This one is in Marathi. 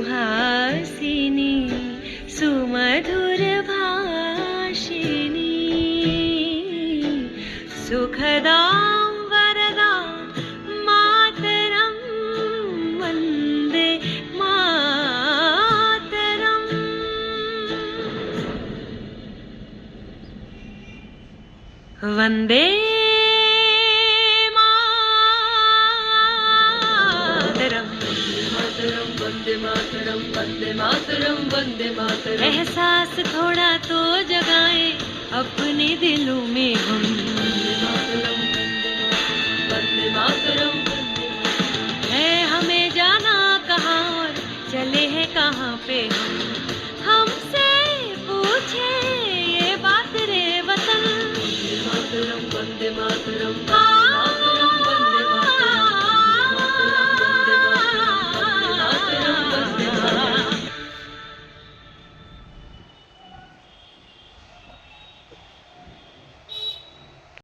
सुहासिनी सुमधुर भाषिणी सुखदा वरदा मातरं वन्दे मातरम्। वन्दे वंदे मातरम वंदे मातरम वंदे मातरम। एहसास थोड़ा तो जगाए अपने दिलों में हम। वंदे मातरम वंदे मातरम वंदे मातरम। है हमें जाना कहाँ और चले हैं कहाँ पे हम।